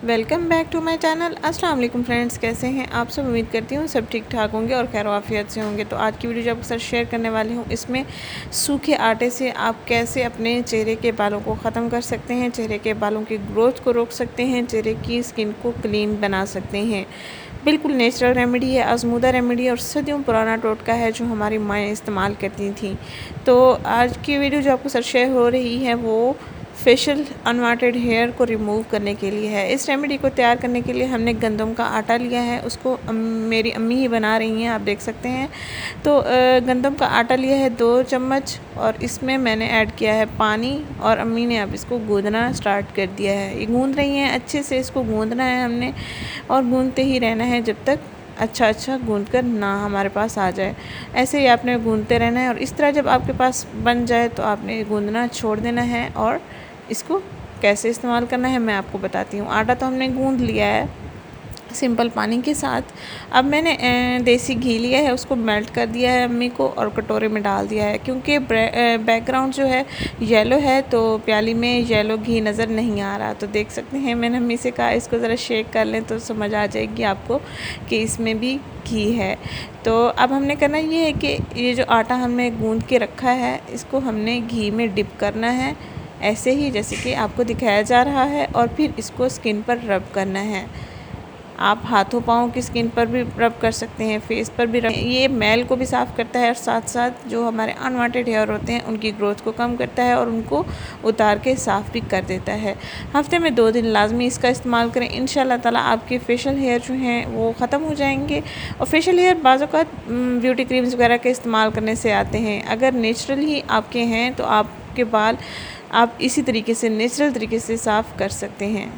Welcome back to my channel. अस्सलाम वालेकुम friends, कैसे हैं आप सब। उम्मीद करती हूँ सब ठीक ठाक होंगे और खैर आफियत से होंगे। तो आज की वीडियो जो आपके साथ शेयर करने वाली हूँ, इसमें सूखे आटे से आप कैसे अपने चेहरे के बालों को ख़त्म कर सकते हैं, चेहरे के बालों की ग्रोथ को रोक सकते हैं, चेहरे की स्किन को क्लीन बना सकते हैं। बिल्कुल नेचुरल रेमेडी है, आजमूदा रेमेडी और सदियों पुराना टोटका है जो हमारी माएँ इस्तेमाल करती थी। तो आज की वीडियो जो आपके साथ शेयर हो रही है वो फेशियल अनवांटेड हेयर को रिमूव करने के लिए है। इस रेमेडी को तैयार करने के लिए हमने गंदम का आटा लिया है, उसको मेरी अम्मी ही बना रही हैं, आप देख सकते हैं। तो गंदम का आटा लिया है 2 चम्मच और इसमें मैंने ऐड किया है पानी और अम्मी ने अब इसको गूंदना स्टार्ट कर दिया है। ये गूंद रही हैं, अच्छे से इसको गूंदना है हमने और गूंदते ही रहना है जब तक अच्छा गूंद कर ना हमारे पास आ जाए। ऐसे ही आपने गूंदते रहना है और इस तरह जब आपके पास बन जाए तो आपने गूंदना छोड़ देना है। और इसको कैसे इस्तेमाल करना है मैं आपको बताती हूँ। आटा तो हमने गूंद लिया है सिंपल पानी के साथ। अब मैंने देसी घी लिया है, उसको मेल्ट कर दिया है अम्मी को और कटोरे में डाल दिया है। क्योंकि बैकग्राउंड जो है येलो है तो प्याली में येलो घी नज़र नहीं आ रहा। तो देख सकते हैं, मैंने अम्मी से कहा इसको ज़रा शेक कर लें तो समझ आ जाएगी आपको कि इसमें भी घी है। तो अब हमने करना ये है कि ये जो आटा हमने गूंद के रखा है इसको हमने घी में डिप करना है, ऐसे ही जैसे कि आपको दिखाया जा रहा है। और फिर इसको स्किन पर रब करना है। आप हाथों पाँव की स्किन पर भी रब कर सकते हैं, फेस पर भी रब। ये मैल को भी साफ़ करता है और साथ साथ जो हमारे अनवांटेड हेयर होते हैं उनकी ग्रोथ को कम करता है और उनको उतार के साफ़ भी कर देता है। हफ्ते में 2 दिन लाजमी इसका इस्तेमाल करें, इंशाल्लाह ताला आपके फेशियल हेयर जो हैं वो ख़त्म हो जाएंगे। और फेशियल हेयर बाज़ औक़ात ब्यूटी क्रीम्स वगैरह के इस्तेमाल करने से आते हैं। अगर नेचुरल ही आपके हैं तो आपके बाल आप इसी तरीके से नेचुरल तरीके से साफ़ कर सकते हैं।